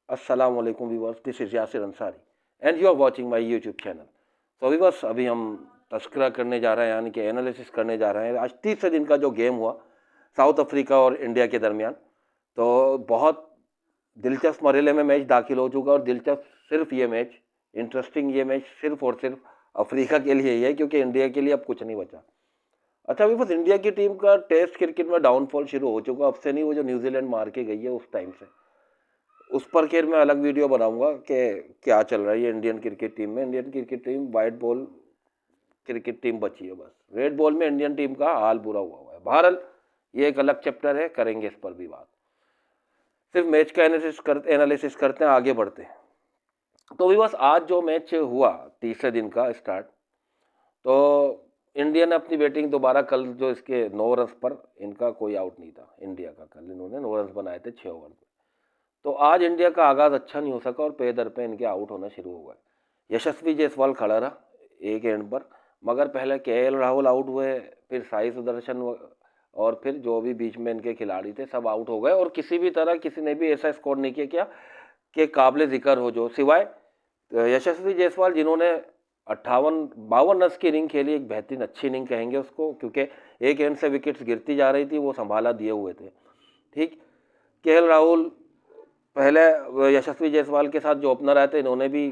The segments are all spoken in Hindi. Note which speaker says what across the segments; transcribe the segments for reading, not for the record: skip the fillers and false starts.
Speaker 1: अस्सलाम वालेकुम viewers, this is Yasir Ansari and you are watching my YouTube channel. तो व्यूअर्स, अभी हम तस्करा करने जा रहे हैं, यानी कि एनालिसिस करने जा रहे हैं आज तीसरे दिन का जो गेम हुआ साउथ अफ्रीका और इंडिया के दरमियान। तो बहुत दिलचस्प मरहले में मैच दाखिल हो चुका और दिलचस्प सिर्फ ये मैच, इंटरेस्टिंग ये मैच सिर्फ और सिर्फ अफ्रीका के लिए ही है, क्योंकि इंडिया के लिए अब कुछ नहीं बचा। अच्छा व्यूअर्स, इंडिया की टीम का टेस्ट क्रिकेट में डाउनफॉल शुरू हो चुका, अब से नहीं, वो जो न्यूजीलैंड मार के गई है उस टाइम से। उस पर खैर मैं अलग वीडियो बनाऊंगा कि क्या चल रहा है ये इंडियन क्रिकेट टीम में। Indian cricket team white ball cricket team बची है, बस रेड बॉल में इंडियन टीम का हाल बुरा हुआ है। बहरहाल ये एक अलग चैप्टर है, करेंगे इस पर भी बात। सिर्फ मैच का एनालिसिस करते हैं, आगे बढ़ते हैं। तो भी बस आज जो मैच हुआ तीसरे दिन का स्टार्ट, तो इंडिया ने अपनी बैटिंग दोबारा, कल जो इसके 9 रन पर, इनका कोई आउट नहीं था इंडिया का, कल इन्होंने 9 रन बनाए थे 6 ओवर में। तो आज इंडिया का आगाज़ अच्छा नहीं हो सका और पे दर पे इनके आउट होना शुरू हो गए। यशस्वी जायसवाल खड़ा रहा एक एंड पर, मगर पहले केएल राहुल आउट हुए, फिर साई सुदर्शन और फिर जो भी बीच में इनके खिलाड़ी थे सब आउट हो गए। और किसी भी तरह किसी ने भी ऐसा स्कोर नहीं किया क्या कि काबिल जिक्र हो, जो सिवाय यशस्वी जायसवाल, जिन्होंने 52 रन की इनिंग खेली। एक बेहतरीन अच्छी इनिंग कहेंगे उसको, क्योंकि एक एंड से विकेट्स गिरती जा रही थी, वो संभाला दिए हुए थे। ठीक, केएल राहुल पहले यशस्वी जायसवाल के साथ जो ओपनर आए थे, इन्होंने भी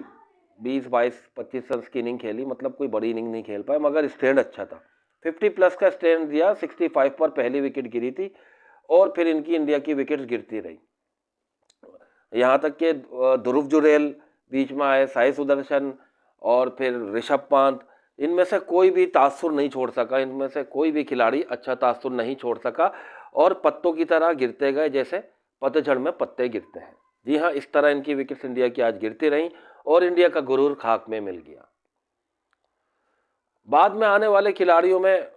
Speaker 1: 20, 22, 25 रन की इनिंग खेली, मतलब कोई बड़ी इनिंग नहीं खेल पाए, मगर स्टैंड अच्छा था। 50 प्लस का स्टैंड दिया। 65 पर पहली विकेट गिरी थी और फिर इनकी इंडिया की विकेट्स गिरती रही, यहाँ तक कि ध्रुव जुरेल बीच में आए, साई सुदर्शन और फिर ऋषभ पंत, इनमें से कोई भी तासुर नहीं छोड़ सका, इनमें से कोई भी खिलाड़ी अच्छा तासुर नहीं छोड़ सका और पत्तों की तरह गिरते गए, जैसे पतझड़ में पत्ते गिरते हैं। जी हाँ, इस तरह इनकी विकेट्स इंडिया की आज गिरती रहीं और इंडिया का गुरूर खाक में मिल गया। बाद में आने वाले खिलाड़ियों में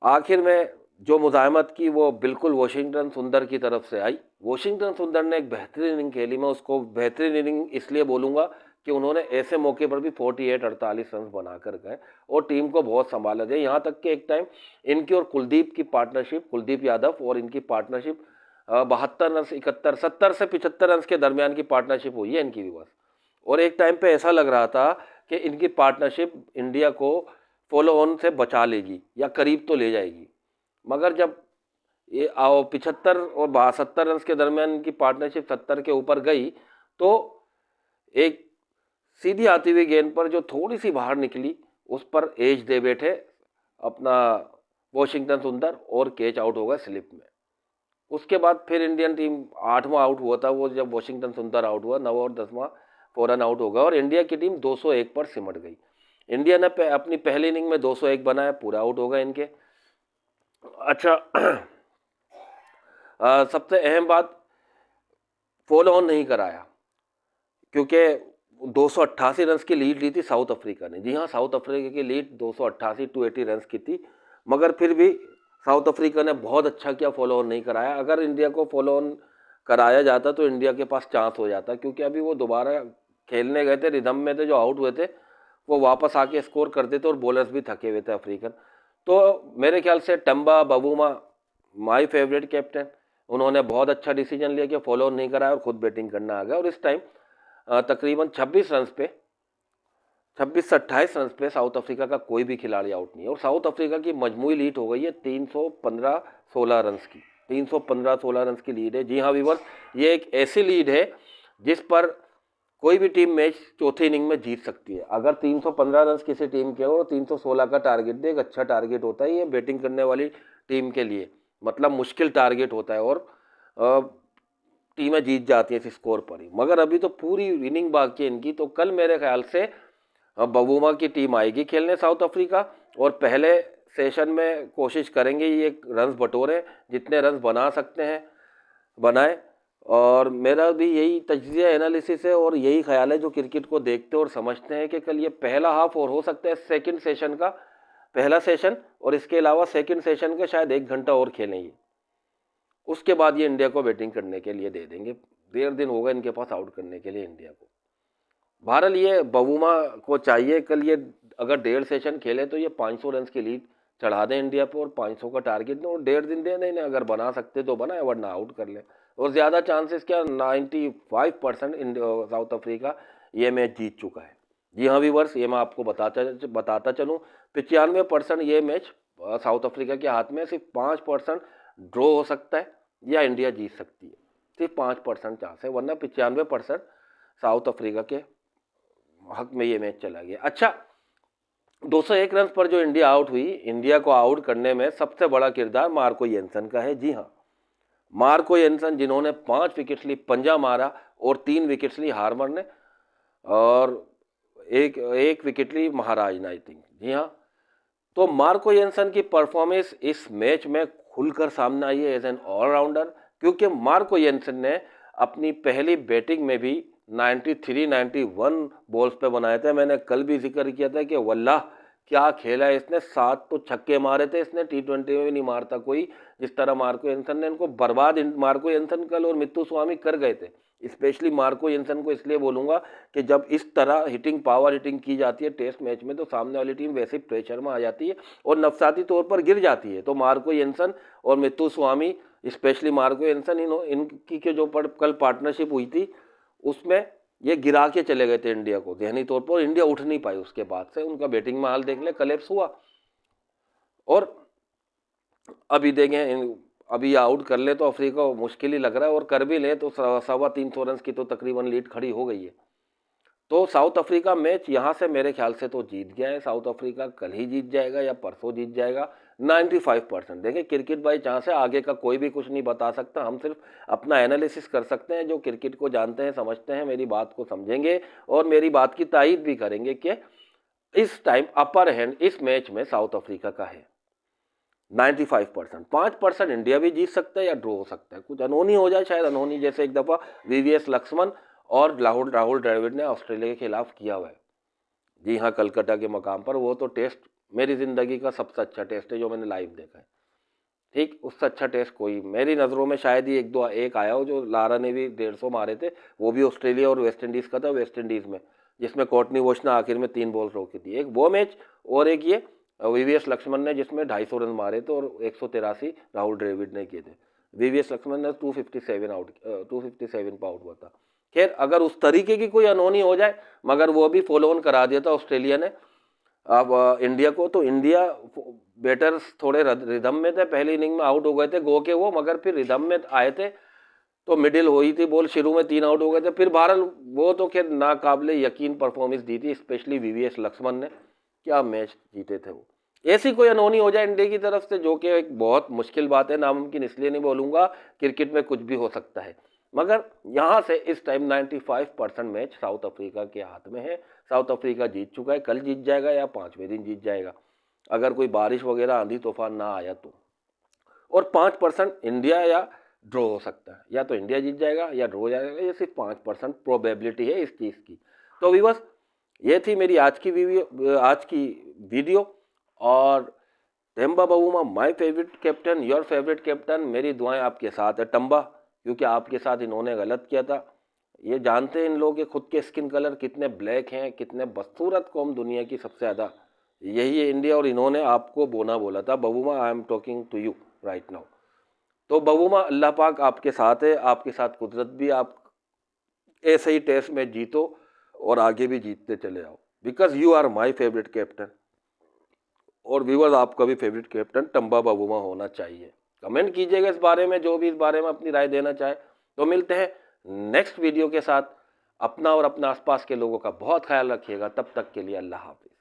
Speaker 1: आखिर में जो मुज़ाहमत की, वो बिल्कुल वॉशिंगटन सुंदर की तरफ से आई। वॉशिंगटन सुंदर ने एक बेहतरीन इनिंग खेली। मैं उसको बेहतरीन इनिंग इसलिए बोलूँगा कि उन्होंने ऐसे मौके पर भी 48-48 रन बनाकर गए और टीम को बहुत संभाला दिया। यहाँ तक कि एक टाइम इनकी और कुलदीप की पार्टनरशिप, कुलदीप यादव और इनकी पार्टनरशिप 72 रन, 71, 70 से 75 रन के दरमियान की पार्टनरशिप हुई है इनकी भी बस। और एक टाइम पे ऐसा लग रहा था कि इनकी पार्टनरशिप इंडिया को फॉलो ऑन से बचा लेगी या करीब तो ले जाएगी, मगर जब ये 75 और 72 रन के दरमियान इनकी पार्टनरशिप 70 के ऊपर गई, तो एक सीधी आती हुई गेंद पर जो थोड़ी सी बाहर निकली, उस पर एज दे बैठे अपना वॉशिंगटन सुंदर और कैच आउट हो गया स्लिप में। उसके बाद फिर इंडियन टीम 8वां आउट हुआ था वो, जब वॉशिंगटन सुंदर आउट हुआ 9 और 10वां फौरन आउट हो गया और इंडिया की टीम 201 पर सिमट गई। इंडिया ने अपनी पहली इनिंग में 201 बनाया, पूरा आउट हो गए इनके। अच्छा सबसे अहम बात, फॉलो ऑन नहीं कराया, क्योंकि 288 रन की लीड ली थी साउथ अफ्रीका ने। जी हाँ, साउथ अफ्रीका की लीड 280 रन की थी, मगर फिर भी साउथ अफ्रीका ने बहुत अच्छा किया, फॉलो ऑन नहीं कराया। अगर इंडिया को फॉलो ऑन कराया जाता तो इंडिया के पास चांस हो जाता, क्योंकि अभी वो दोबारा खेलने गए थे, रिदम में थे, जो आउट हुए थे वो वापस आके स्कोर करते थे और बॉलर्स भी थके हुए थे अफ्रीकन। तो मेरे ख्याल से टम्बा बवूमा, माय फेवरेट कैप्टन, उन्होंने बहुत अच्छा डिसीजन लिया कि फॉलो नहीं कराया और खुद बैटिंग करना आ गया। और इस टाइम तकरीबन 26 रन पे, 26 से 28 रन पे साउथ अफ्रीका का कोई भी खिलाड़ी आउट नहीं है और साउथ अफ्रीका की मजमूई लीड हो गई है 315-16 रन की। 315-16 रन की लीड है। जी हाँ व्यूअर्स, ये एक ऐसी लीड है जिस पर कोई भी टीम मैच चौथी इनिंग में जीत सकती है। अगर 315 रन किसी टीम के हो और 316 का टारगेट दे, एक अच्छा टारगेट होता है ये बैटिंग करने वाली टीम के लिए, मतलब मुश्किल टारगेट होता है और टीमें जीत जाती हैं इस स्कोर पर ही। मगर अभी तो पूरी इनिंग बाकी है इनकी, तो कल मेरे ख्याल से बवूमा की टीम आएगी खेलने साउथ अफ्रीका और पहले सेशन में कोशिश करेंगे ये रन्स बटोरें, जितने रन्स बना सकते हैं बनाए। और मेरा भी यही तज्जिया एनालिसिस है और यही ख्याल है जो क्रिकेट को देखते और समझते हैं कि कल ये पहला हाफ और हो सकता है सेकंड सेशन का पहला सेशन, और इसके अलावा सेकंड सेशन के शायद 1 घंटा और खेलेंगे, उसके बाद ये इंडिया को बैटिंग करने के लिए दे देंगे। 1.5 दिन होगा इनके पास आउट करने के लिए इंडिया को। बहरहाल ये बवूमा को चाहिए कल ये अगर 1.5 सेशन खेले तो ये 500 रन की लीड चढ़ा दें इंडिया पर और 500 का टारगेट दें और 1.5 दिन दे दें। अगर बना सकते तो बनाए, वरना आउट कर लें। और ज़्यादा चांसेस क्या, 95% साउथ अफ्रीका ये मैच जीत चुका है। जी हाँ व्यूअर्स, ये मैं आपको बताता चलूँ, 95% ये मैच साउथ अफ्रीका के हाथ में, सिर्फ 5% ड्रॉ हो सकता है या इंडिया जीत सकती है, सिर्फ 5% चांस है, वरना 95% साउथ अफ्रीका के हक में ये मैच चला गया। अच्छा, 201 रन पर जो इंडिया आउट हुई, इंडिया को आउट करने में सबसे बड़ा किरदार मार्को येन्सन का है। जी हाँ, मार्को येन्सन, जिन्होंने 5 विकेट्स ली, पंजा मारा, और 3 विकेट्स ली हार्मर ने, और एक विकेट ली महाराज ने, आई थिंक। जी हाँ, तो मार्को येन्सन की परफॉर्मेंस इस मैच में खुलकर सामने आई है एज एन ऑलराउंडर, क्योंकि मार्को येन्सन ने अपनी पहली बैटिंग में भी 93-91 बॉल्स पे बनाए थे। मैंने कल भी जिक्र किया था कि वल्लाह क्या खेला है इसने, 7 तो छक्के मारे थे इसने, T20 में भी नहीं मारता कोई जिस तरह मार्को येन्सन ने इनको बर्बाद। मार्को येन्सन कल और मुत्तुस्वामी कर गए थे। स्पेशली मार्को येन्सन को इसलिए बोलूंगा कि जब इस तरह पावर हिटिंग की जाती है टेस्ट मैच में, तो सामने वाली टीम वैसे ही प्रेशर में आ जाती है और नफसाती तौर पर गिर जाती है। तो मार्को येन्सन और मुत्तुस्वामी, स्पेशली मार्को येन्सन, इनकी के जो कल पार्टनरशिप हुई थी, उसमें ये गिरा के चले गए थे इंडिया को ज़हनी तौर पर। इंडिया उठ नहीं पाई उसके बाद से, उनका बैटिंग में हाल देख ले, कलेप्स हुआ। और अभी देखें, अभी आउट कर ले तो अफ्रीका को मुश्किल ही लग रहा है, और कर भी ले तो 325 रन की तो तकरीबन लीड खड़ी हो गई है। तो साउथ अफ्रीका मैच यहाँ से मेरे ख्याल से तो जीत गया है। साउथ अफ्रीका कल ही जीत जाएगा या परसों जीत जाएगा, 95%। देखिए, क्रिकेट बाई चांस है, आगे का कोई भी कुछ नहीं बता सकता, हम सिर्फ अपना एनालिसिस कर सकते हैं। जो क्रिकेट को जानते हैं, समझते हैं, मेरी बात को समझेंगे और मेरी बात की तायीद भी करेंगे कि इस टाइम अपर हैंड इस मैच में साउथ अफ्रीका का है 95%। 5% इंडिया भी जीत सकता है या ड्रॉ हो सकता है, कुछ अनहोनी हो जाए, शायद अनहोनी, जैसे एक दफ़ा VVS लक्ष्मण और राहुल द्रविड़ ने ऑस्ट्रेलिया के खिलाफ किया हुआ है। जी हाँ, कलकत्ता के मकाम पर। वो तो टेस्ट मेरी ज़िंदगी का सबसे अच्छा टेस्ट है जो मैंने लाइव देखा है। ठीक, उससे अच्छा टेस्ट कोई मेरी नज़रों में शायद ही एक आया हो, जो लारा ने भी 150 मारे थे, वो भी ऑस्ट्रेलिया और वेस्ट इंडीज़ का था, वेस्ट इंडीज़ में, जिसमें कॉर्टनी वॉश ने आखिर में 3 बॉल रोकी थी। एक वो मैच, और एक ये VVS लक्ष्मण ने जिसमें 250 रन मारे थे और 183 राहुल द्रविड़ ने किए थे। VVS लक्ष्मण ने 257 पर आउट हुआ था। खैर, अगर उस तरीके की कोई अनहोनी हो जाए, मगर वो भी फॉलो ऑन करा दिया था ऑस्ट्रेलिया ने अब इंडिया को, तो इंडिया बैटर्स थोड़े रिदम में थे, पहली इनिंग में आउट हो गए थे गो के वो, मगर फिर रिदम में आए थे, तो मिडिल हुई थी बॉल, शुरू में 3 आउट हो गए थे, फिर बहरहाल वो तो खैर नाकाबिले यकीन परफॉर्मेंस दी थी, स्पेशली VVS लक्ष्मण ने, क्या मैच जीते थे वो। ऐसी कोई अनहोनी हो जाए इंडिया की तरफ से, जो कि एक बहुत मुश्किल बात है, नामुमकिन इसलिए नहीं बोलूँगा, क्रिकेट में कुछ भी हो सकता है, मगर यहाँ से इस टाइम 95% मैच साउथ अफ्रीका के हाथ में है। साउथ अफ्रीका जीत चुका है, कल जीत जाएगा या 5वें दिन जीत जाएगा, अगर कोई बारिश वगैरह आंधी तूफान ना आया तो। और 5% इंडिया या ड्रॉ हो सकता है, या तो इंडिया जीत जाएगा या ड्रॉ हो जाएगा, ये सिर्फ 5% प्रोबेबिलिटी है इस चीज़ की। तो व्यूअर्स, ये थी मेरी आज की वीडियो। और Temba Bavuma my favourite captain, your favourite captain, मेरी दुआएं आपके साथ है टम्बा, क्योंकि आपके साथ इन्होंने गलत किया था। ये जानते हैं इन लोगों के खुद के स्किन कलर कितने ब्लैक हैं, कितने बदसूरत कौम दुनिया की सबसे ज़्यादा, यही है इंडिया, और इन्होंने आपको बोला था Bavuma, I am talking to you right now. तो बवुमा, अल्लाह पाक आपके साथ है, आपके साथ कुदरत भी, आप ऐसे ही टेस्ट में जीतो और आगे भी जीतते चले आओ, because you are my favourite captain. और व्यूअर्स, आपका भी फेवरेट कैप्टन टम्बा बवुमा होना चाहिए। कमेंट कीजिएगा इस बारे में, जो भी इस बारे में अपनी राय देना चाहे। तो मिलते हैं नेक्स्ट वीडियो के साथ। अपना और अपने आसपास के लोगों का बहुत ख्याल रखिएगा। तब तक के लिए अल्लाह हाफिज़।